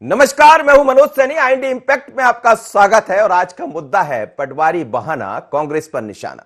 नमस्कार, मैं हूं मनोज सैनी। आईएनडी इंपैक्ट में आपका स्वागत है और आज का मुद्दा है पटवारी बहाना, कांग्रेस पर निशाना।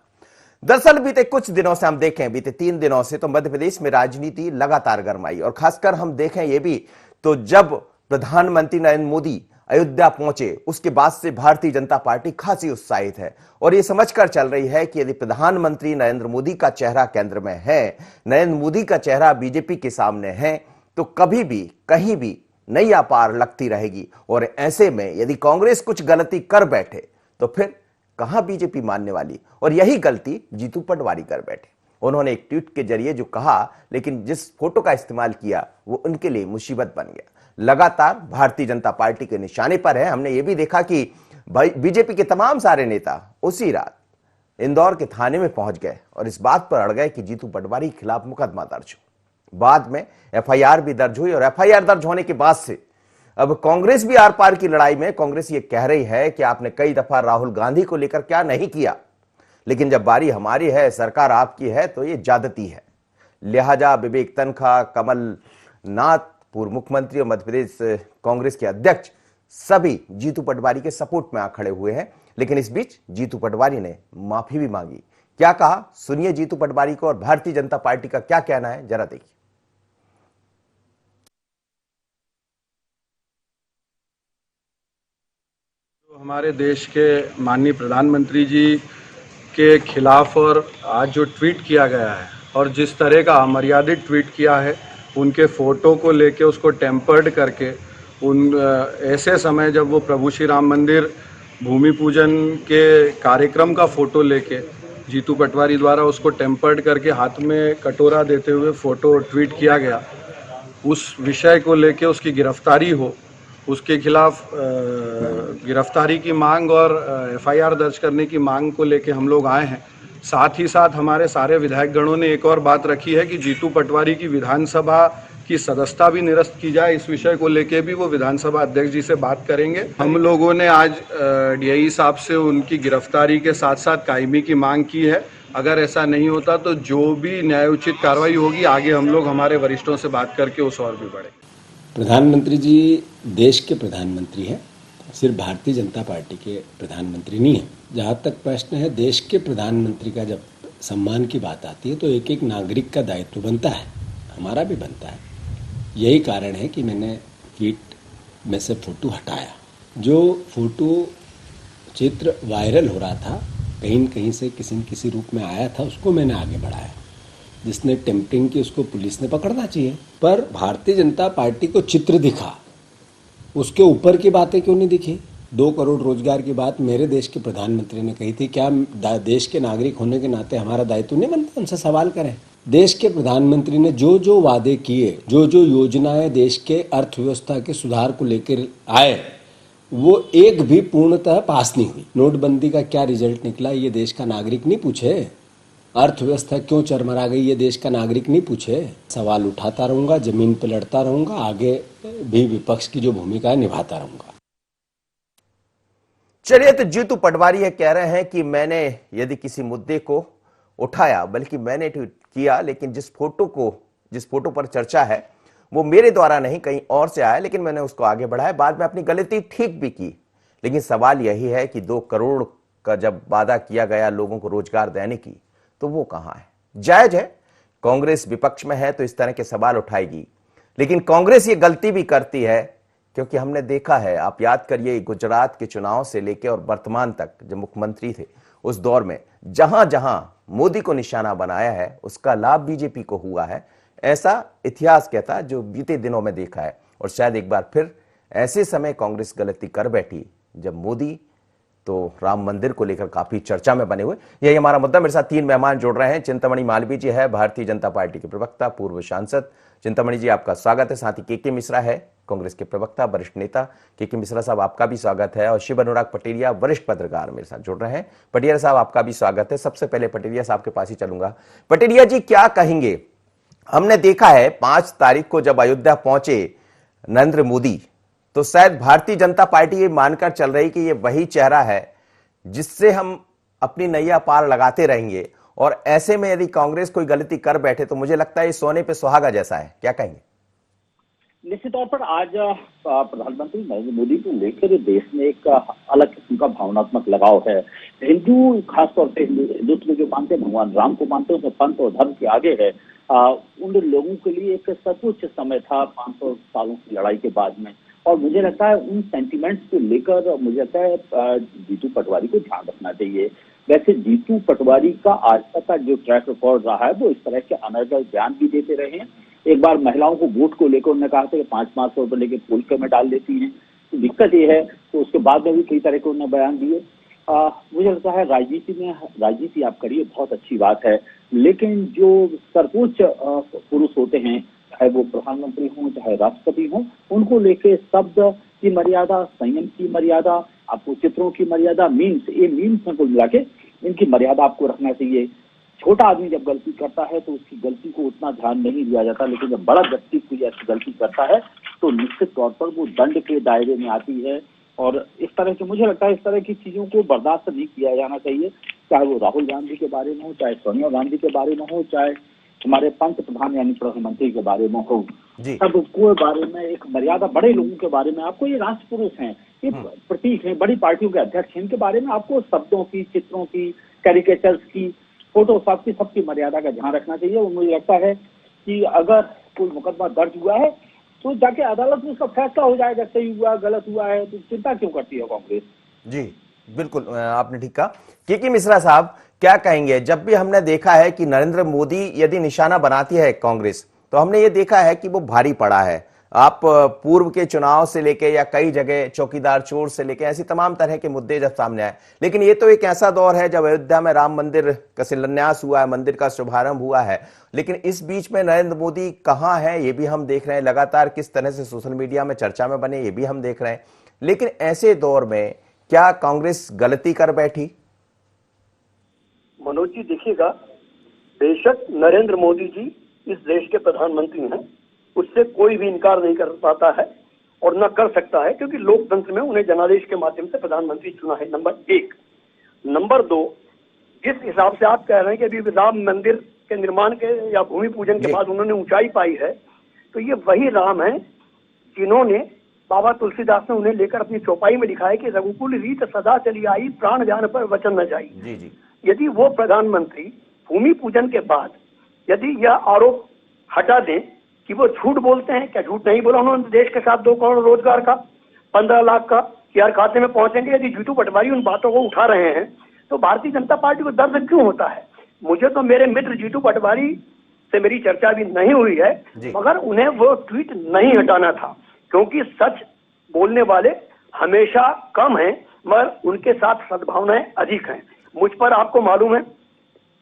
दरअसल बीते कुछ दिनों से हम देखें, बीते 3 दिनों से तो मध्य प्रदेश में राजनीति लगातार गरमाई और खासकर हम देखें ये भी तो जब प्रधानमंत्री नरेंद्र मोदी अयोध्या पहुंचे उसके बाद से भारतीय जनता पार्टी खासी उत्साहित है और ये समझकर चल रही है कि यदि प्रधानमंत्री नरेंद्र मोदी का चेहरा केंद्र में है, नरेंद्र मोदी का चेहरा बीजेपी के सामने है, तो कभी भी कहीं भी नैया पार लगती रहेगी। और ऐसे में यदि कांग्रेस कुछ गलती कर बैठे तो फिर कहां बीजेपी मानने वाली। और यही गलती जीतू पटवारी कर बैठे। उन्होंने एक ट्वीट के जरिए जो कहा, लेकिन जिस फोटो का इस्तेमाल किया वो उनके लिए मुसीबत बन गया। लगातार भारतीय जनता पार्टी के निशाने पर है। हमने ये भी देखा कि बीजेपी के तमाम सारे नेता उसी रात इंदौर के थाने में पहुंच गए और इस बात पर अड़ गए कि जीतू पटवारी के खिलाफ मुकदमा दर्ज हो। बाद में एफआईआर भी दर्ज हुई और एफआईआर दर्ज होने के बाद से अब कांग्रेस भी आर पार की लड़ाई में। कांग्रेस ये कह रही है कि आपने कई दफा राहुल गांधी को लेकर क्या नहीं किया, लेकिन जब बारी हमारी है, सरकार आपकी है, तो ये ज्यादती है। लिहाजा विवेक तनखा, कमलनाथ, पूर्व मुख्यमंत्री और मध्य प्रदेश कांग्रेस के अध्यक्ष सभी जीतू पटवारी के सपोर्ट में आ खड़े हुए हैं। लेकिन इस बीच जीतू पटवारी ने माफी भी मांगी। क्या कहा, सुनिए जीतू पटवारी को और भारतीय जनता पार्टी का क्या कहना है, जरा देखिए। हमारे देश के माननीय प्रधानमंत्री जी के खिलाफ और आज जो ट्वीट किया गया है और जिस तरह का अमर्यादित ट्वीट किया है, उनके फोटो को लेके उसको टेम्पर्ड करके ऐसे समय जब वो प्रभु श्री राम मंदिर भूमि पूजन के कार्यक्रम का फोटो लेके जीतू पटवारी द्वारा उसको टेम्पर्ड करके हाथ में कटोरा देते हुए फोटो ट्वीट किया गया, उस विषय को लेके उसकी गिरफ्तारी हो, उसके खिलाफ गिरफ्तारी की मांग और एफआईआर दर्ज करने की मांग को लेके हम लोग आए हैं। साथ ही साथ हमारे सारे विधायक गणों ने एक और बात रखी है कि जीतू पटवारी की विधानसभा की सदस्यता भी निरस्त की जाए। इस विषय को लेके भी वो विधानसभा अध्यक्ष जी से बात करेंगे। हम लोगों ने आज डीआई साहब से उनकी गिरफ्तारी के साथ साथ कायमी की मांग की है। अगर ऐसा नहीं होता तो जो भी न्यायोचित कार्रवाई होगी आगे हम लोग हमारे वरिष्ठों से बात करके उस और भी बढ़े। प्रधानमंत्री जी देश के प्रधानमंत्री हैं, सिर्फ भारतीय जनता पार्टी के प्रधानमंत्री नहीं हैं। जहाँ तक प्रश्न है देश के प्रधानमंत्री का, जब सम्मान की बात आती है तो एक एक नागरिक का दायित्व बनता है, हमारा भी बनता है। यही कारण है कि मैंने ट्वीट में से फोटो हटाया। जो फोटो चित्र वायरल हो रहा था, कहीं न कहीं से किसी न किसी रूप में आया था, उसको मैंने आगे बढ़ाया। जिसने टेम्पटिंग की उसको पुलिस ने पकड़ना चाहिए, पर भारतीय जनता पार्टी को चित्र दिखा, उसके ऊपर की बातें क्यों नहीं दिखी? 2 करोड़ रोजगार की बात मेरे देश के प्रधानमंत्री ने कही थी। क्या देश के नागरिक होने के नाते हमारा दायित्व नहीं बनता उनसे सवाल करें? देश के प्रधानमंत्री ने जो जो वादे किए, जो जो योजनाएं देश के अर्थव्यवस्था के सुधार को लेकर आए, वो एक भी पूर्णतः पास नहीं हुई। नोटबंदी का क्या रिजल्ट निकला ये देश का नागरिक नहीं पूछे। अर्थव्यवस्था क्यों चरमरा गई ये देश का नागरिक नहीं पूछे। सवाल उठाता रहूंगा, जमीन पर लड़ता रहूंगा, आगे भी विपक्ष की जो भूमिका है निभाता रहूंगा। चलिए, तो जीतू पटवारी ये कह रहे हैं कि मैंने यदि किसी मुद्दे को उठाया, बल्कि मैंने ट्वीट किया, लेकिन जिस फोटो पर चर्चा है वो मेरे द्वारा नहीं कहीं और से आया, लेकिन मैंने उसको आगे बढ़ाया। बाद में अपनी गलती ठीक भी की। लेकिन सवाल यही है कि 2 करोड़ का जब वादा किया गया लोगों को रोजगार देने की, तो वो कहां है? जायज है, कांग्रेस विपक्ष में है तो इस तरह के सवाल उठाएगी, लेकिन कांग्रेस ये गलती भी करती है क्योंकि हमने देखा है, आप याद करिए गुजरात के चुनाव से लेकर और वर्तमान तक जब मुख्यमंत्री थे उस दौर में जहां जहां मोदी को निशाना बनाया है उसका लाभ बीजेपी को हुआ है। ऐसा इतिहास कहता है जो बीते दिनों में देखा है। और शायद एक बार फिर ऐसे समय कांग्रेस गलती कर बैठी जब मोदी तो राम मंदिर को लेकर काफी चर्चा में बने हुए। यही हमारा मुद्दा। मेरे साथ 3 मेहमान जुड़ रहे हैं। चिंतामणि मालवीय जी है, भारतीय जनता पार्टी के प्रवक्ता, पूर्व सांसद। चिंतामणि जी, आपका स्वागत है। साथ ही के मिश्रा है, कांग्रेस के प्रवक्ता, वरिष्ठ नेता। के मिश्रा साहब, आपका भी स्वागत है। और शिव अनुराग पटेरिया, वरिष्ठ पत्रकार, मेरे साथ जुड़ रहे हैं। पटेरिया साहब, आपका भी स्वागत है। सबसे पहले पटेरिया साहब के पास ही चलूंगा। पटेरिया जी, क्या कहेंगे? हमने देखा है 5 तारीख को जब अयोध्या पहुंचे नरेंद्र मोदी, तो शायद भारतीय जनता पार्टी ये मानकर चल रही कि ये वही चेहरा है जिससे हम अपनी नैया पार लगाते रहेंगे। और ऐसे में यदि कांग्रेस कोई गलती कर बैठे तो मुझे लगता है ये सोने पे सुहागा जैसा है। क्या कहेंगे? निश्चित तौर पर आज प्रधानमंत्री नरेंद्र मोदी को लेकर देश में एक अलग किस्म का भावनात्मक लगाव है। हिंदू, खासतौर पे हिंदुत्व जो मानते हैं, भगवान राम को मानते हैं, उसमें पंथ और धर्म के आगे है। उन लोगों के लिए एक सर्वोच्च समय था 500 सालों की लड़ाई के बाद में। और मुझे लगता है उन सेंटिमेंट्स को लेकर मुझे लगता है जीतू पटवारी को ध्यान रखना चाहिए। वैसे जीतू पटवारी का आज तक का जो ट्रैक रिकॉर्ड रहा है वो इस तरह के अनर्गल बयान भी देते रहे हैं। एक बार महिलाओं को वोट को लेकर उन्होंने कहा था कि 5-5 सौ रुपए लेके पोल में डाल देती हैं। तो दिक्कत ये है, तो उसके बाद में भी कई तरह के उन्होंने बयान दिए। मुझे लगता है राजनीति आप करिए, बहुत अच्छी बात है, लेकिन जो सर्वोच्च पुरुष होते हैं, चाहे वो प्रधानमंत्री हों चाहे राष्ट्रपति हों, उनको लेके शब्द की मर्यादा, संयम की मर्यादा, आपको चित्रों की मर्यादा, मीम्स में कुल मिला के इनकी मर्यादा आपको रखना चाहिए। छोटा आदमी जब गलती करता है तो उसकी गलती को उतना ध्यान नहीं दिया जाता, लेकिन जब बड़ा व्यक्ति कोई ऐसी गलती करता है तो निश्चित तौर पर वो दंड के दायरे में आती है। और इस तरह के, मुझे लगता है इस तरह की चीजों को बर्दाश्त नहीं किया जाना चाहिए, चाहे वो राहुल गांधी के बारे में हो, चाहे सोनिया गांधी के बारे में हो, चाहे हमारे पंत प्रधान यानी प्रधानमंत्री के बारे में हो। सबको बारे में एक मर्यादा, बड़े लोगों के बारे में, आपको ये राष्ट्र पुरुष हैं, ये प्रतीक हैं, बड़ी पार्टियों के अध्यक्ष हैं, इनके बारे में आपको शब्दों की, चित्रों की, कैरिकेचर्स की, फोटोशॉप की, सबकी मर्यादा का ध्यान रखना चाहिए। और मुझे लगता है कि अगर कोई मुकदमा दर्ज हुआ है तो जाके अदालत में उसका फैसला हो जाएगा, सही हुआ गलत हुआ है, तो चिंता क्यों करती है कांग्रेस। जी बिल्कुल, आपने ठीक कहा। के मिश्रा साहब, क्या कहेंगे? जब भी हमने देखा है कि नरेंद्र मोदी यदि निशाना बनाती है कांग्रेस, तो हमने ये देखा है कि वो भारी पड़ा है। आप पूर्व के चुनाव से लेके या कई जगह चौकीदार चोर से लेके ऐसी तमाम तरह के मुद्दे जब सामने आए, लेकिन ये तो एक ऐसा दौर है जब अयोध्या में राम मंदिर का शिलान्यास हुआ है, मंदिर का शुभारंभ हुआ है, लेकिन इस बीच में नरेंद्र मोदी कहां है ये भी हम देख रहे हैं, लगातार किस तरह से सोशल मीडिया में चर्चा में बने ये भी हम देख रहे हैं। लेकिन ऐसे दौर में क्या कांग्रेस गलती कर बैठी? मनोज जी, देखिएगा, बेशक नरेंद्र मोदी जी इस देश के प्रधानमंत्री हैं, उससे कोई भी इनकार नहीं कर पाता है और न कर सकता है, क्योंकि लोकतंत्र में उन्हें जनादेश के माध्यम से प्रधानमंत्री चुना है, नंबर 1। नंबर 2, जिस हिसाब से आप कह रहे हैं कि अभी राम मंदिर के निर्माण के या भूमि पूजन के बाद उन्होंने ऊंचाई पाई है, तो ये वही राम है जिन्होंने, बाबा तुलसीदास ने उन्हें लेकर अपनी चौपाई में लिखा है कि रघुकुल रीत सदा चली आई, प्राण जान पर वचन न जाई। जी। यदि वो प्रधानमंत्री भूमि पूजन के बाद यदि यह आरोप हटा दें कि वो झूठ बोलते हैं, क्या झूठ नहीं बोला उन्होंने देश के साथ 2 करोड़ रोजगार का, 15 लाख का यार खाते में पहुंचेंगे, यदि जीतू पटवारी उन बातों को उठा रहे हैं तो भारतीय जनता पार्टी को दर्द क्यों होता है? मुझे तो मेरे मित्र जीतू पटवारी से मेरी चर्चा भी नहीं हुई है, मगर उन्हें वो ट्वीट नहीं हटाना था, क्योंकि सच बोलने वाले हमेशा कम हैं मगर उनके साथ सद्भावनाएं अधिक हैं। मुझ पर आपको मालूम है,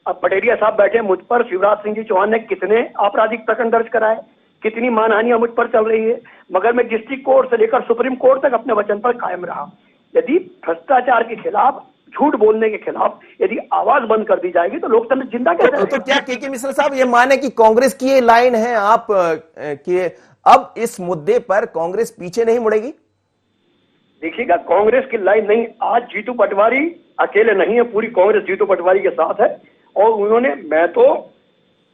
अब पटेरिया साहब बैठे, मुझ पर शिवराज सिंह जी चौहान ने कितने आपराधिक प्रकरण दर्ज कराए, कितनी मानहानियां मुझ पर चल रही है, मगर मैं डिस्ट्रिक्ट कोर्ट से लेकर सुप्रीम कोर्ट तक अपने वचन पर कायम रहा। यदि भ्रष्टाचार के खिलाफ, झूठ बोलने के खिलाफ यदि आवाज बंद कर दी जाएगी तो लोकतंत्र जिंदा कैसे रहेगा? तो क्या के मिश्रा साहब ये माने कि कांग्रेस की ये लाइन है आप कि अब इस मुद्दे पर कांग्रेस पीछे नहीं मुड़ेगी? देखिएगा, कांग्रेस की लाइन नहीं, आज जीतू पटवारी अकेले नहीं है, पूरी कांग्रेस जीतू पटवारी के साथ है। और उन्होंने, मैं तो,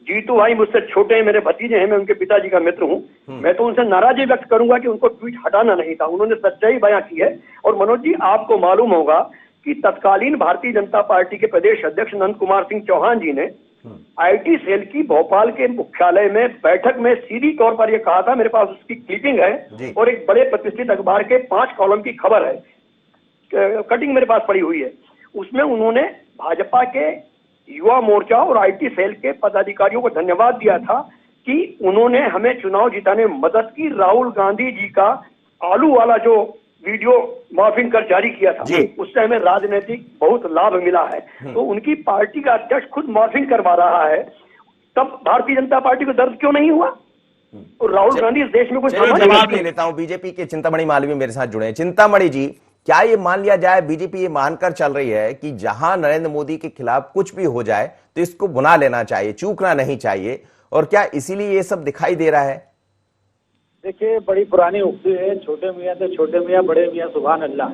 जीतू भाई मुझसे छोटे हैं, मेरे भतीजे हैं, मैं उनके पिताजी का मित्र हूं, मैं तो उनसे नाराजगी व्यक्त करूंगा कि उनको ट्वीट हटाना नहीं था, उन्होंने सच्चाई बयां की है। और मनोज जी, आपको मालूम होगा कि तत्कालीन भारतीय जनता पार्टी के प्रदेश अध्यक्ष नंद कुमार सिंह चौहान जी ने आईटी सेल की भोपाल के मुख्यालय में बैठक में सीधी तौर पर यह कहा था, मेरे पास उसकी क्लिपिंग है और एक बड़े प्रतिष्ठित अखबार के 5 कॉलम की खबर है, कटिंग मेरे पास पड़ी हुई है, उसमें उन्होंने भाजपा के युवा मोर्चा और आईटी सेल के पदाधिकारियों को धन्यवाद दिया था कि उन्होंने हमें चुनाव जिताने में मदद की। राहुल गांधी जी का आलू वाला जो वीडियो मॉर्फिंग कर जारी किया था, उससे हमें राजनीतिक बहुत लाभ मिला है। तो उनकी पार्टी का अध्यक्ष खुद मॉर्फिंग करवा रहा है, तब भारतीय जनता पार्टी को दर्द क्यों नहीं हुआ? और राहुल गांधी इस देश में कुछ जवाब ले लेता हूं। बीजेपी के चिंतामणि मालवीय मेरे साथ जुड़े हैं। चिंतामणि जी, क्या ये मान लिया जाए, बीजेपी ये मानकर चल रही है कि जहां नरेंद्र मोदी के खिलाफ कुछ भी हो जाए तो इसको भुना लेना चाहिए, चूकना नहीं चाहिए, और क्या इसीलिए ये सब दिखाई दे रहा है? देखिए, बड़ी पुरानी उक्ति है, छोटे मियाँ तो छोटे मियाँ, बड़े मियाँ सुभान अल्लाह।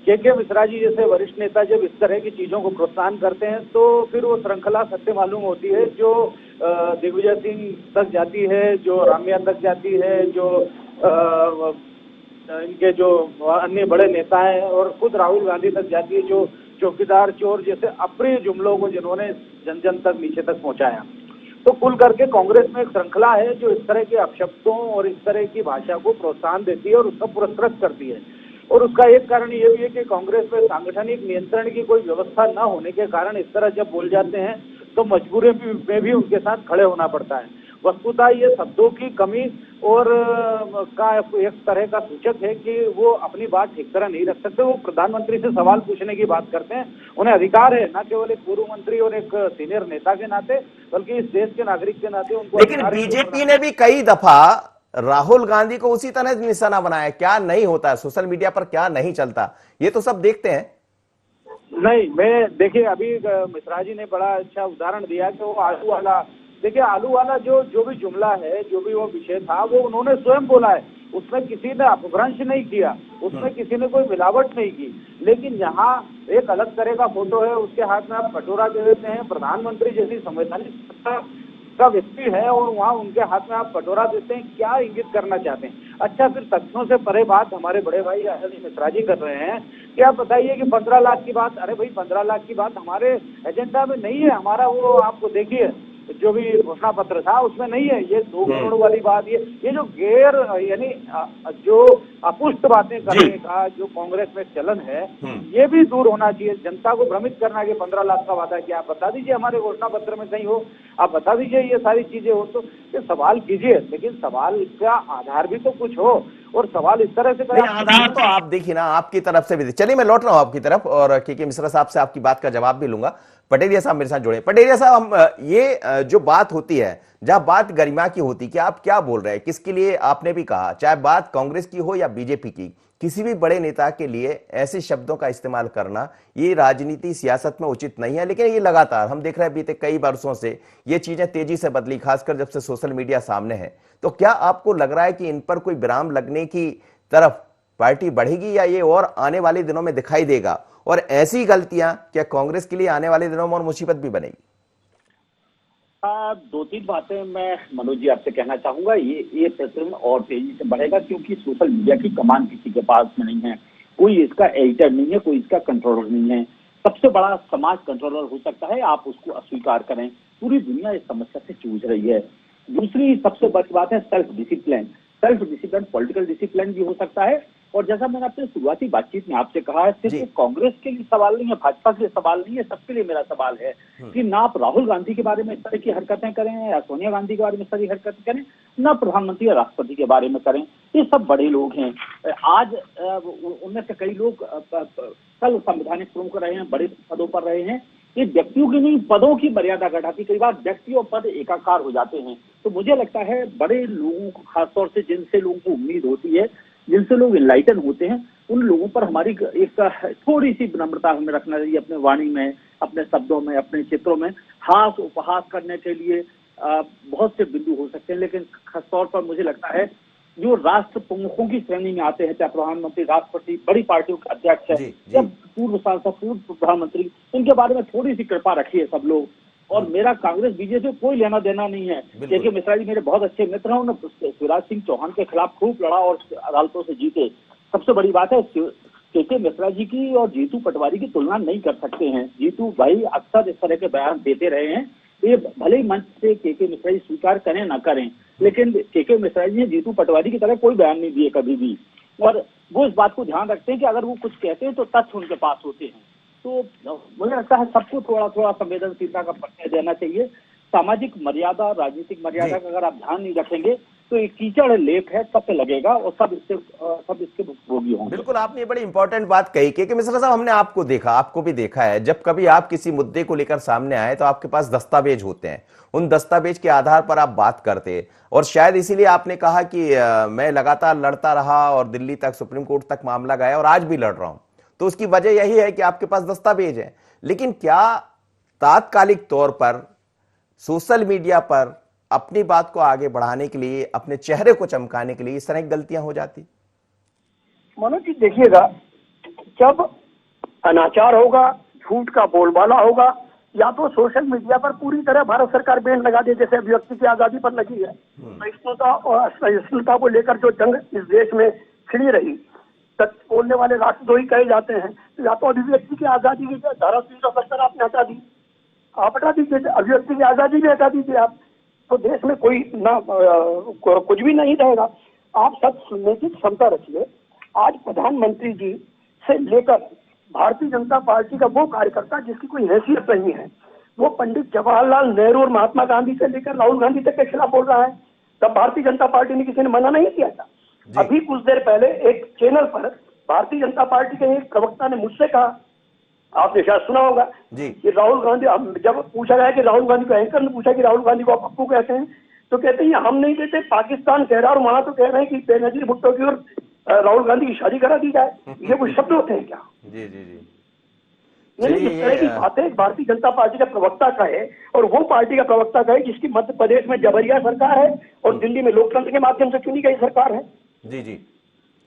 के मिश्रा जी जैसे वरिष्ठ नेता जब इस तरह की चीजों को प्रोत्साहन करते हैं तो फिर वो श्रृंखला सत्य मालूम होती है, जो दिग्विजय सिंह तक जाती है, जो रामिया तक जाती है, जो इनके जो अन्य बड़े नेता हैं और खुद राहुल गांधी तक जाती है, जो चौकीदार चोर जैसे अप्रिय जुमलों को जिन्होंने जन जन तक नीचे तक पहुंचाया। तो कुल करके कांग्रेस में एक श्रृंखला है जो इस तरह के अपशब्दों और इस तरह की भाषा को प्रोत्साहन देती है और उसका पुरस्कृत करती है। और उसका एक कारण ये भी है कि कांग्रेस में सांगठनिक नियंत्रण की कोई व्यवस्था न होने के कारण इस तरह जब बोल जाते हैं तो मजबूरी में भी उनके साथ खड़े होना पड़ता है। वस्तुतः ये शब्दों की कमी और का एक तरह का सूचक है कि वो अपनी बात ठीक तरह नहीं रख सकते। वो प्रधानमंत्री से सवाल पूछने की बात करते हैं, उन्हें अधिकार है, न केवल एक पूर्व मंत्री और एक सीनियर नेता के नाते बल्कि इस देश के नागरिक के नाते उनको। लेकिन बीजेपी ने भी कई दफा राहुल गांधी को उसी तरह निशाना बनाया। क्या नहीं होता है सोशल मीडिया पर, क्या नहीं चलता, ये तो सब देखते हैं। नहीं, मैं देखिए अभी मिश्रा जी ने बड़ा अच्छा उदाहरण दिया कि वो आलू वाला, देखिए आलू वाला जो भी जुमला है, जो भी वो विषय था, वो उन्होंने स्वयं बोला है, उसमें किसी ने अपभ्रंश नहीं किया, उसमें किसी ने कोई मिलावट नहीं की। लेकिन यहाँ एक अलग तरह का फोटो है, उसके हाथ में आप कटोरा दे देते हैं, प्रधानमंत्री जैसी संवैधानिक सत्ता का व्यक्ति है और वहाँ उनके हाथ में आप कटोरा देते हैं, क्या इंगित करना चाहते हैं? अच्छा, फिर तथ्यों से परे बात हमारे बड़े भाई मिश्रा जी कर रहे हैं कि आप बताइए कि 15 लाख की बात, अरे भाई 15 लाख की बात हमारे एजेंडा में नहीं है। हमारा वो आपको देखिए जो भी घोषणा पत्र था उसमें नहीं है ये 2 करोड़ वाली बात। ये जो गैर यानी जो अपुष्ट बातें करने का जो कांग्रेस में चलन है, ये भी दूर होना चाहिए। जनता को भ्रमित करना कि 15 लाख का वादा किया, आप बता दीजिए हमारे घोषणा पत्र में कहीं हो, आप बता दीजिए ये सारी चीजें हो तो ये सवाल कीजिए, लेकिन सवाल का आधार भी तो कुछ हो। और सवाल इस तरह से आधार तो आप देखिए ना, आपकी तरफ से भी। चलिए मैं लौट रहा हूं आपकी तरफ और के मिश्रा साहब से आपकी बात का जवाब भी लूंगा। पटेरिया साहब मेरे साथ जुड़े। पटेरिया साहब, हम ये जो बात होती है, जब बात गरिमा की होती, कि आप क्या बोल रहे हैं, किसके लिए? आपने भी कहा चाहे बात कांग्रेस की हो या बीजेपी की, किसी भी बड़े नेता के लिए ऐसे शब्दों का इस्तेमाल करना ये राजनीति सियासत में उचित नहीं है। लेकिन ये लगातार हम देख रहे हैं बीते कई वर्षों से ये चीजें तेजी से बदली, खासकर जब से सोशल मीडिया सामने है। तो क्या आपको लग रहा है कि इन पर कोई विराम लगने की तरफ पार्टी बढ़ेगी या ये और आने वाले दिनों में दिखाई देगा? और ऐसी गलतियां क्या कांग्रेस के लिए आने वाले दिनों में और मुसीबत भी बनेगी? 2-3 बातें मैं मनोज जी आपसे कहना चाहूंगा। ये प्रकरण और तेजी से बढ़ेगा क्योंकि सोशल मीडिया की कमान किसी के पास में नहीं है, कोई इसका एडिटर नहीं है, कोई इसका कंट्रोलर नहीं है। सबसे बड़ा समाज कंट्रोलर हो सकता है, आप उसको अस्वीकार करें। पूरी दुनिया इस समस्या से जूझ रही है। दूसरी सबसे बड़ी बात है सेल्फ डिसिप्लिन। पॉलिटिकल डिसिप्लिन भी हो सकता है। और जैसा मैंने अपने शुरुआती बातचीत में आपसे कहा है, सिर्फ कांग्रेस के लिए सवाल नहीं है, भाजपा के लिए सवाल नहीं है, सबके लिए मेरा सवाल है कि ना आप राहुल गांधी के बारे में इस तरह की हरकतें करें या सोनिया गांधी के बारे में इस तरह की हरकतें करें, ना प्रधानमंत्री या राष्ट्रपति के बारे में करें। ये सब बड़े लोग हैं। आज उनमें से कई लोग कल संवैधानिक प्रमुख रहे हैं, बड़े पदों पर रहे हैं। ये व्यक्तियों की नहीं, पदों की मर्यादा घटाती। कई बार व्यक्ति और पद एकाकार हो जाते हैं। तो मुझे लगता है बड़े लोगों को, खासतौर से जिनसे लोगों को उम्मीद होती है, जिनसे लोग इनलाइटन होते हैं, उन लोगों पर हमारी एक थोड़ी सी विनम्रता हमें रखना चाहिए अपने वाणी में, अपने शब्दों में, अपने चित्रों में। हास उपहास करने के लिए बहुत से बिंदु हो सकते हैं, लेकिन खासतौर पर मुझे लगता है जो राष्ट्र प्रमुखों की श्रेणी में आते हैं, चाहे प्रधानमंत्री, राष्ट्रपति, बड़ी पार्टियों के अध्यक्ष है, या पूर्व सांसद, पूर्व प्रधानमंत्री, इनके बारे में थोड़ी सी कृपा रखिए सब लोग। और मेरा कांग्रेस बीजेपी कोई लेना देना नहीं है। के मिश्रा जी मेरे बहुत अच्छे मित्र हैं, उन्होंने शिवराज सिंह चौहान के खिलाफ खूब लड़ा और अदालतों से जीते। सबसे बड़ी बात है के मिश्रा जी की और जीतू पटवारी की तुलना नहीं कर सकते हैं। जीतू भाई अक्सर इस तरह के बयान देते रहे हैं, ये भले ही मंच से के मिश्रा जी स्वीकार करें ना करें, लेकिन के मिश्रा जी ने जीतू पटवारी की तरह कोई बयान नहीं दिए कभी भी। और वो इस बात को ध्यान रखते हैं कि अगर वो कुछ कहते हैं तो तथ्य उनके पास होते हैं। तो मुझे लगता है सबको थोड़ा थोड़ा संवेदनशीलता का परिचय देना चाहिए। सामाजिक मर्यादा, राजनीतिक मर्यादा का अगर आप ध्यान नहीं रखेंगे तो एक कीचड़ लेक है, सब पे लगेगा और सब इसके भोगी होंगे। बिल्कुल, आपने बड़ी इंपॉर्टेंट बात कही कि मिश्रा साहब, हमने आपको देखा, आपको भी देखा है, जब कभी आप किसी मुद्दे को लेकर सामने आए तो आपके पास दस्तावेज होते हैं, उन दस्तावेज के आधार पर आप बात करते हैं। और शायद इसीलिए आपने कहा कि मैं लगातार लड़ता रहा और दिल्ली तक, सुप्रीम कोर्ट तक मामला गया और आज भी लड़ रहा हूं। तो उसकी वजह यही है कि आपके पास दस्तावेज है। लेकिन क्या तात्कालिक तौर पर सोशल मीडिया पर अपनी बात को आगे बढ़ाने के लिए, अपने चेहरे को चमकाने के लिए इस तरह की गलतियां हो जाती? मनोज जी देखिएगा, जब अनाचार होगा, झूठ का बोलबाला होगा, या तो सोशल मीडिया पर पूरी तरह भारत सरकार बैन लगा दे, जैसे अभिव्यक्ति की आजादी पर लगी है। सहिष्णुता और असहिष्णुता को लेकर जो जंग इस देश में छिड़ी रही, सच बोलने वाले राष्ट्रद्रोही कहे जाते हैं, तो या तो अभिव्यक्ति की आजादी की धारा 370 आपने हटा दी, आप हटा दीजिए, अभिव्यक्ति की आजादी भी हटा दीजिए आप, तो देश में कोई ना कुछ भी नहीं रहेगा। आप सब सुनने की क्षमता रखिए। आज प्रधानमंत्री जी से लेकर भारतीय जनता पार्टी का वो कार्यकर्ता जिसकी कोई हैसियत नहीं है, वो पंडित जवाहरलाल नेहरू और महात्मा गांधी से लेकर राहुल गांधी तक के खिलाफ बोल रहा है। तब भारतीय जनता पार्टी ने किसी ने मना नहीं किया था। अभी कुछ देर पहले एक चैनल पर भारतीय जनता पार्टी के एक प्रवक्ता ने मुझसे कहा, आपने शायद सुना होगा कि राहुल गांधी, जब पूछा गया कि राहुल गांधी को, एंकर ने पूछा कि राहुल गांधी को आप पप्पू कहते हैं, तो कहते हैं हम नहीं कहते, पाकिस्तान कह रहा है और वहां तो कह रहे हैं कि बेनजीर भुट्टो की और राहुल गांधी की शादी करा दी जाए। ये कोई शब्द होते हैं क्या? जी जी जी, नहीं, इस तरह की बातें भारतीय जनता पार्टी का प्रवक्ता कहे, और वो पार्टी का प्रवक्ता कहे जिसकी मध्य प्रदेश में जबरिया सरकार है और दिल्ली में लोकतंत्र के माध्यम से चुनी गई सरकार है। जी जी,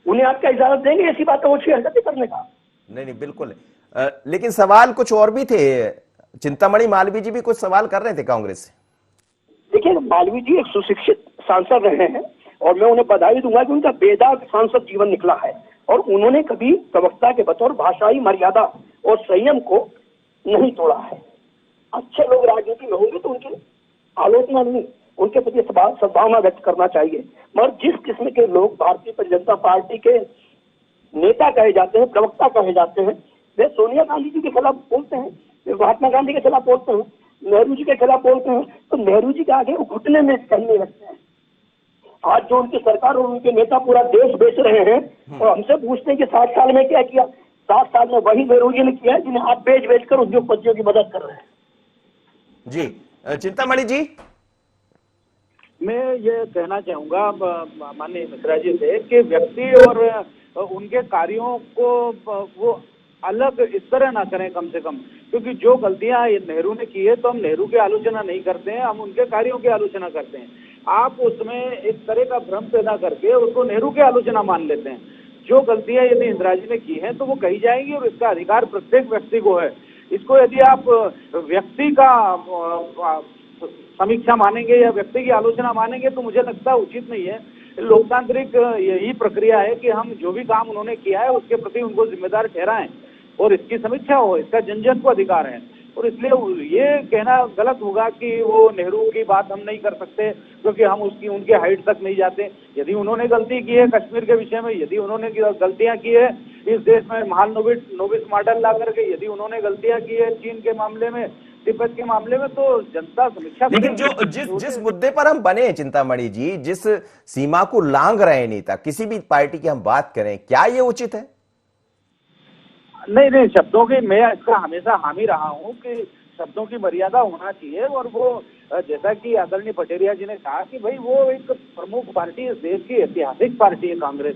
उन्हें आप क्या इजाजत देंगे ऐसी बातें वो हरकतें करने का? नहीं बिल्कुल। लेकिन सवाल कुछ और भी थे। चिंतामणि मालवीय जी भी कुछ सवाल कर रहे थे कांग्रेस से। देखिए, मालवीय जी एक सुशिक्षित सांसद रहे हैं और मैं उन्हें बधाई दूंगा कि उनका बेदाग सांसद जीवन निकला है, और उन्होंने कभी प्रवक्ता के बतौर भाषाई मर्यादा और संयम को नहीं तोड़ा है। अच्छे लोग राजनीति में होंगे तो उनकी आलोचना नहीं, उनके प्रति सद्भावना व्यक्त करना चाहिए। मगर जिस किस्म के लोग भारतीय जनता पार्टी के नेता कहे जाते हैं, प्रवक्ता कहे जाते हैं, वे सोनिया गांधी जी के खिलाफ बोलते हैं, वे महात्मा गांधी के खिलाफ बोलते हैं, नेहरू जी के खिलाफ बोलते हैं, तो नेहरू जी के आगे घुटने में करने लगते हैं। आज जो उनकी सरकार और उनके नेता पूरा देश बेच रहे हैं और हमसे पूछते हैं कि 60 साल में क्या किया, 60 साल में वही नेहरू जी ने किया है जिन्हें आप बेच कर उद्योगपतियों की मदद कर रहे हैं। जी, चिंतामणि जी, मैं ये कहना चाहूंगा माननीय मिश्रा जी से कि व्यक्ति और उनके कार्यों को वो अलग इस तरह ना करें कम से कम, क्योंकि जो गलतियां नेहरू ने की है तो हम नेहरू की आलोचना नहीं करते हैं, हम उनके कार्यों की आलोचना करते हैं। आप उसमें एक तरह का भ्रम पैदा करके उसको नेहरू की आलोचना मान लेते हैं। जो गलतियां यदि इंदिरा जी ने की हैं तो वो कही जाएंगी और इसका अधिकार प्रत्येक व्यक्ति को है। इसको यदि आप व्यक्ति का समीक्षा मानेंगे या व्यक्ति की आलोचना मानेंगे तो मुझे लगता है उचित नहीं है। लोकतांत्रिक यही प्रक्रिया है कि हम जो भी काम उन्होंने किया है उसके प्रति उनको जिम्मेदार ठहराएं और इसकी समीक्षा हो, इसका जन जन को अधिकार है। और इसलिए ये कहना गलत होगा कि वो नेहरू की बात हम नहीं कर सकते क्योंकि हम उनके हाइट तक नहीं जाते। यदि उन्होंने गलती की है कश्मीर के विषय में, यदि उन्होंने गलतियां की है इस देश में महान नोबिस मॉडल ला करके, यदि उन्होंने गलतियां की है चीन के मामले में, तिब्बत के मामले में, तो जनता समीक्षा। लेकिन जो जिस मुद्दे पर हम बने चिंतामणि जी, जिस सीमा को लांघ रहे नेता, किसी भी पार्टी की हम बात करें, क्या ये उचित है? नहीं, शब्दों की मैं इसका हमेशा हामी रहा हूँ कि शब्दों की मर्यादा होना चाहिए। और वो जैसा कि आदरणीय पटेरिया जी ने कहा कि भाई वो एक प्रमुख पार्टी, इस देश की ऐतिहासिक पार्टी है कांग्रेस,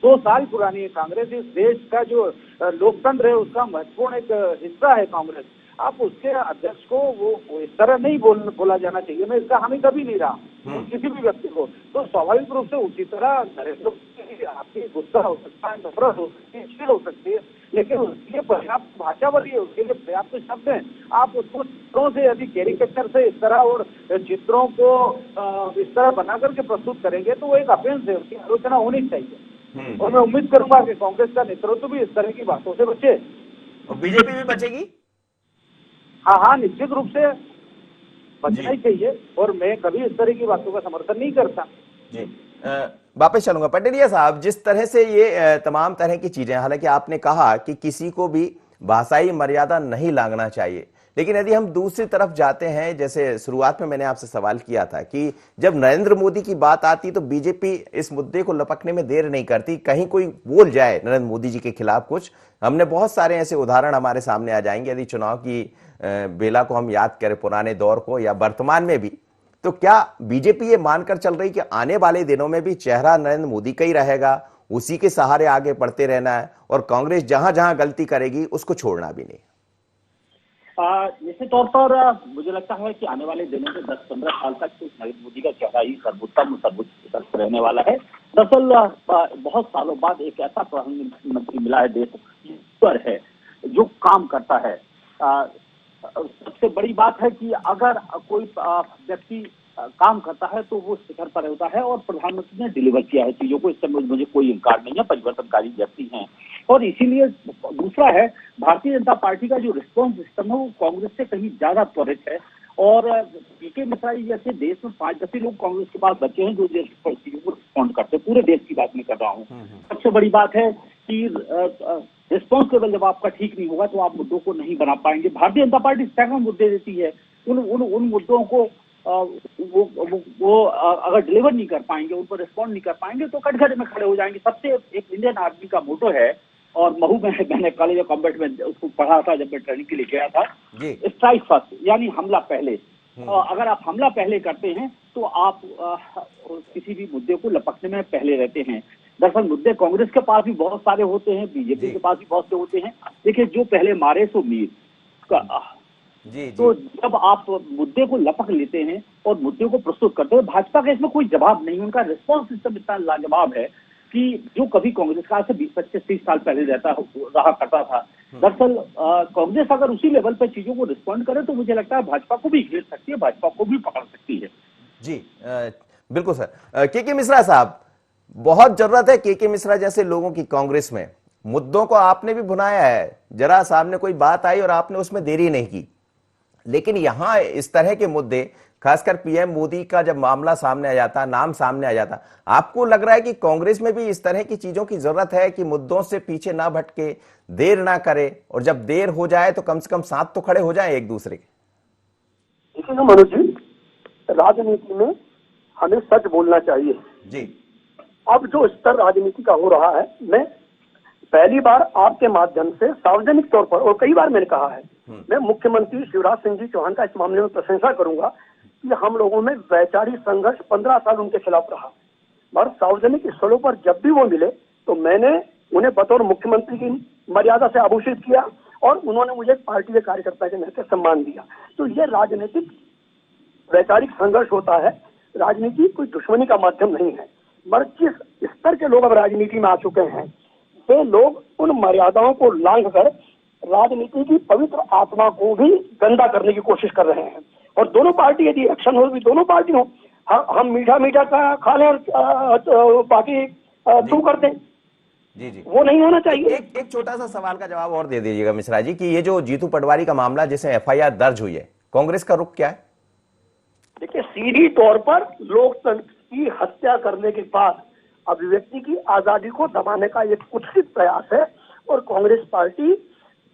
100 साल पुरानी है कांग्रेस, इस देश का जो लोकतंत्र है उसका महत्वपूर्ण एक हिस्सा है कांग्रेस। आप उसके अध्यक्ष को वो इस तरह नहीं बोला जाना चाहिए। मैं इसका हामी कभी नहीं रहा किसी भी व्यक्ति को। तो स्वाभाविक रूप से उसी तरह नरेंद्र मोदी आपकी गुस्सा हो सकता है, नफरत हो सकती है, चिड़ हो सकती है, लेकिन उसके लिए पर्याप्त भाषा है, उसके लिए पर्याप्त शब्द हैं। आप उसको चित्रों से यदि कैरिकेचर से इस तरह और चित्रों को इस तरह बना करके प्रस्तुत करेंगे तो वो एक ऑफेंस है, उसकी आलोचना होनी चाहिए। और मैं उम्मीद करूंगा कि कांग्रेस का नेतृत्व भी इस तरह की बातों से बचे और बीजेपी भी बचेगी। हाँ, निश्चित रूप से बचना ही चाहिए और मैं कभी इस तरह की बातों का समर्थन नहीं करता। जी, वापस चलूंगा पटेरिया साहब, जिस तरह से ये तमाम तरह की चीजें, हालांकि आपने कहा कि किसी को भी भाषाई मर्यादा नहीं लांघना चाहिए, लेकिन यदि हम दूसरी तरफ जाते हैं, जैसे शुरुआत में मैंने आपसे सवाल किया था कि जब नरेंद्र मोदी की बात आती तो बीजेपी इस मुद्दे को लपकने में देर नहीं करती, कहीं कोई बोल जाए नरेंद्र मोदी जी के खिलाफ कुछ। हमने बहुत सारे ऐसे उदाहरण हमारे सामने आ जाएंगे यदि चुनाव की बेला को हम याद करें, पुराने दौर को या वर्तमान में भी। तो क्या बीजेपी ये मानकर चल रही कि आने वाले दिनों में भी चेहरा नरेंद्र मोदी का ही रहेगा, उसी के सहारे आगे बढ़ते रहना है और कांग्रेस जहां जहां गलती करेगी उसको छोड़ना भी नहीं? निश्चित तौर पर मुझे लगता है कि आने वाले दिनों में 10-15 साल तक तो नरेंद्र मोदी का चेहरा ही सर्वोच्च रहने वाला है। दरअसल बहुत सालों बाद एक ऐसा प्रधानमंत्री मिला है देश पर है जो काम करता है। सबसे बड़ी बात है कि अगर कोई व्यक्ति काम करता है तो वो शिखर पर होता है, और प्रधानमंत्री ने डिलीवर किया है चीजों को, इससे मुझे कोई इनकार नहीं है, परिवर्तनकारी व्यक्ति हैं। और इसीलिए दूसरा है, भारतीय जनता पार्टी का जो रिस्पॉन्स सिस्टम है वो कांग्रेस से कहीं ज्यादा त्वरित है। और पीके मिश्रा जी जैसे देश में 5-10 लोग कांग्रेस के पास बचे हैं जो चीजों को रिस्पॉन्ड करते हैं, पूरे देश की बात नहीं कर रहा हूँ। सबसे बड़ी बात है कि रिस्पॉन्स लेवल जब आपका ठीक नहीं होगा तो आप मुद्दों को नहीं बना पाएंगे। भारतीय जनता पार्टी सैकड़ों मुद्दे देती है, उन मुद्दों को वो अगर डिलीवर नहीं कर पाएंगे, उन पर रिस्पॉन्ड नहीं कर पाएंगे तो कटघरे में खड़े हो जाएंगे। सबसे एक इंडियन आर्मी का मोटो है, और महू में मैंने कॉलेज ऑफ कॉम्बैट में उसको पढ़ा था जब मैं ट्रेनिंग के लिए गया था, स्ट्राइक फर्स्ट, यानी हमला पहले। अगर आप हमला पहले करते हैं तो आप किसी भी मुद्दे को लपकने में पहले रहते हैं। दरअसल मुद्दे कांग्रेस के पास भी बहुत सारे होते हैं, बीजेपी के पास भी बहुत से होते हैं। देखिए, जो पहले मारे सो मीर। तो जब आप मुद्दे को लपक लेते हैं और मुद्दे को प्रस्तुत करते हैं, भाजपा का इसमें कोई जवाब नहीं, उनका रिस्पॉन्स सिस्टम इतना लाजवाब है कि जो कभी कांग्रेस का से 20-25-30 साल पहले रहा करता था। दरअसल कांग्रेस अगर उसी लेवल पर चीजों को रिस्पॉन्ड करे तो मुझे लगता है भाजपा को भी घेर सकती है, भाजपा को भी पकड़ सकती है। जी बिल्कुल सर। के मिश्रा साहब, बहुत जरूरत है के मिश्रा जैसे लोगों की कांग्रेस में। मुद्दों को आपने भी भुनाया है, जरा सामने कोई बात आई और आपने उसमें देरी नहीं की, लेकिन यहां इस तरह के मुद्दे, खासकर पीएम मोदी का जब मामला सामने आ जाता, नाम सामने आ जाता, आपको लग रहा है कि कांग्रेस में भी इस तरह की चीजों की जरूरत है कि मुद्दों से पीछे ना भटके, देर ना करे, और जब देर हो जाए तो कम से कम साथ तो खड़े हो जाएं एक दूसरे के? देखिए ना मनोज जी, राजनीति में हमें सच बोलना चाहिए जी। अब जो स्तर राजनीति का हो रहा है, मैं पहली बार आपके माध्यम से सार्वजनिक तौर पर, और कई बार मैंने कहा है, मैं मुख्यमंत्री शिवराज सिंह जी चौहान का इस मामले में प्रशंसा करूंगा कि हम लोगों में वैचारिक संघर्ष 15 साल उनके खिलाफ रहा, और सार्वजनिक स्थलों पर जब भी वो मिले तो मैंने उन्हें बतौर मुख्यमंत्री की मर्यादा से आभूषित किया, और उन्होंने मुझे पार्टी के कार्यकर्ता के नाते सम्मान दिया। तो ये राजनीतिक वैचारिक संघर्ष होता है, राजनीति कोई दुश्मनी का माध्यम नहीं है। मगर जिस स्तर के लोग अब राजनीति में आ चुके हैं, वे लोग उन मर्यादाओं को लांघ कर राजनीति की पवित्र आत्मा को भी गंदा करने की कोशिश कर रहे हैं। और दोनों पार्टी, यदि एक्शन हो भी दोनों पार्टी हो, हम मीठा मीठा का खा लें और बाकी तू कर दें, जी जी, वो नहीं होना चाहिए। एक छोटा सा सवाल का जवाब और दे दीजिएगा मिश्रा जी, कि ये जो जीतू पटवारी का मामला जिसे एफआईआर दर्ज हुई है, कांग्रेस का रुख क्या है? देखिए, सीधी तौर पर लोकतंत्र की हत्या करने के बाद अभिव्यक्ति की आजादी को दबाने का एक कुत्सित प्रयास है, और कांग्रेस पार्टी,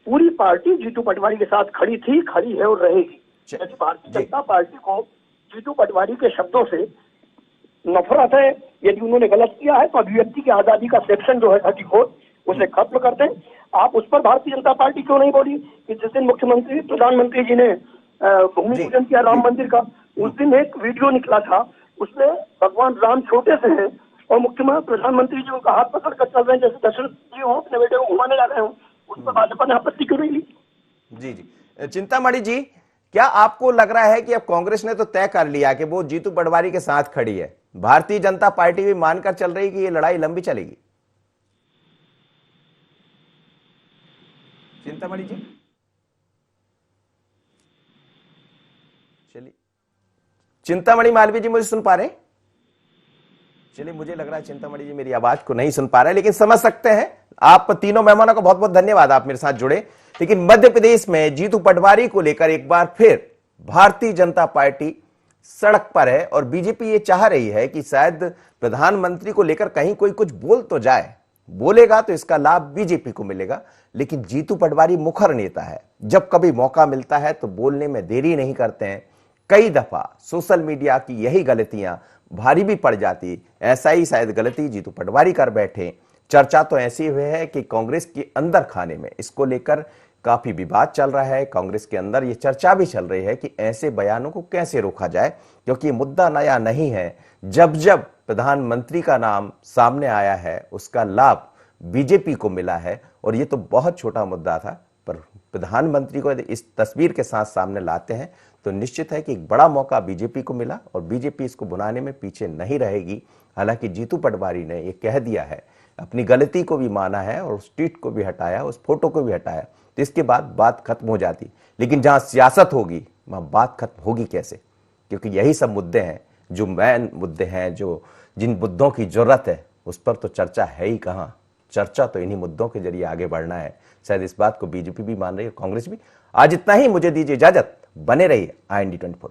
पूरी पार्टी जीतू पटवारी के साथ खड़ी थी, खड़ी है और रहेगी। भारतीय जनता पार्टी को जीतू पटवारी के शब्दों से नफरत है। यदि उन्होंने गलत किया है तो अभिव्यक्ति की आजादी का सेक्शन जो है 34 उसे खत्म कर दें। आप उस पर भारतीय जनता पार्टी क्यों नहीं बोली कि जिस दिन मुख्यमंत्री प्रधानमंत्री जी ने भूमि पूजन किया राम मंदिर का, उस दिन एक वीडियो निकला था, उसमें भगवान राम छोटे से हैं और मुख्यमंत्री प्रधानमंत्री जी उनका हाथ पकड़ कर चल रहे हैं जैसे दशरथ जी हो अपने बेटे को घुमाने जा रहे हो। उस पर भाजपा ने आपत्ति क्यों नहीं ली? जी जी, चिंतामणि जी, क्या आपको लग रहा है कि अब कांग्रेस ने तो तय कर लिया कि वो जीतू पटवारी के साथ खड़ी है, भारतीय जनता पार्टी भी मानकर चल रही कि ये लड़ाई लंबी चलेगी? चिंतामणि जी, चलिए, चिंतामणि मालवीय जी मुझे सुन पा रहे हैं? चलिए, मुझे लग रहा है चिंतामणि जी मेरी आवाज को नहीं सुन पा रहे, लेकिन समझ सकते हैं। आप तीनों मेहमानों का बहुत बहुत धन्यवाद, आप मेरे साथ जुड़े। लेकिन मध्य प्रदेश में जीतू पटवारी को लेकर एक बार फिर भारतीय जनता पार्टी सड़क पर है, और बीजेपी ये चाह रही है कि शायद प्रधानमंत्री को लेकर कहीं कोई कुछ बोल तो जाए, बोलेगा तो इसका लाभ बीजेपी को मिलेगा। लेकिन जीतू पटवारी मुखर नेता है, जब कभी मौका मिलता है तो बोलने में देरी नहीं करते हैं। कई दफा सोशल मीडिया की यही गलतियां भारी भी पड़ जाती, ऐसा ही शायद गलती जीतू पटवारी कर बैठे। चर्चा तो ऐसी हुई है कि कांग्रेस के अंदर खाने में इसको लेकर काफी विवाद चल रहा है। कांग्रेस के अंदर ये चर्चा भी चल रही है कि ऐसे बयानों को कैसे रोका जाए, क्योंकि ये मुद्दा नया नहीं है। जब जब प्रधानमंत्री का नाम सामने आया है उसका लाभ बीजेपी को मिला है, और ये तो बहुत छोटा मुद्दा था, पर प्रधानमंत्री को इस तस्वीर के साथ सामने लाते हैं तो निश्चित है कि एक बड़ा मौका बीजेपी को मिला, और बीजेपी इसको बुलाने में पीछे नहीं रहेगी। हालांकि जीतू पटवारी ने ये कह दिया है, अपनी गलती को भी माना है और उस ट्वीट को भी हटाया, उस फोटो को भी हटाया, तो इसके बाद बात खत्म हो जाती। लेकिन जहां सियासत होगी वहां बात खत्म होगी कैसे? क्योंकि यही सब मुद्दे हैं जो मेन मुद्दे हैं, जो जिन मुद्दों की जरूरत है उस पर तो चर्चा है ही कहां। चर्चा तो इन्हीं मुद्दों के जरिए आगे बढ़ना है। शायद इस बात को बीजेपी भी मान रही है, कांग्रेस भी। आज इतना ही, मुझे दीजिए इजाजत। बने रहिए IND 24 पर।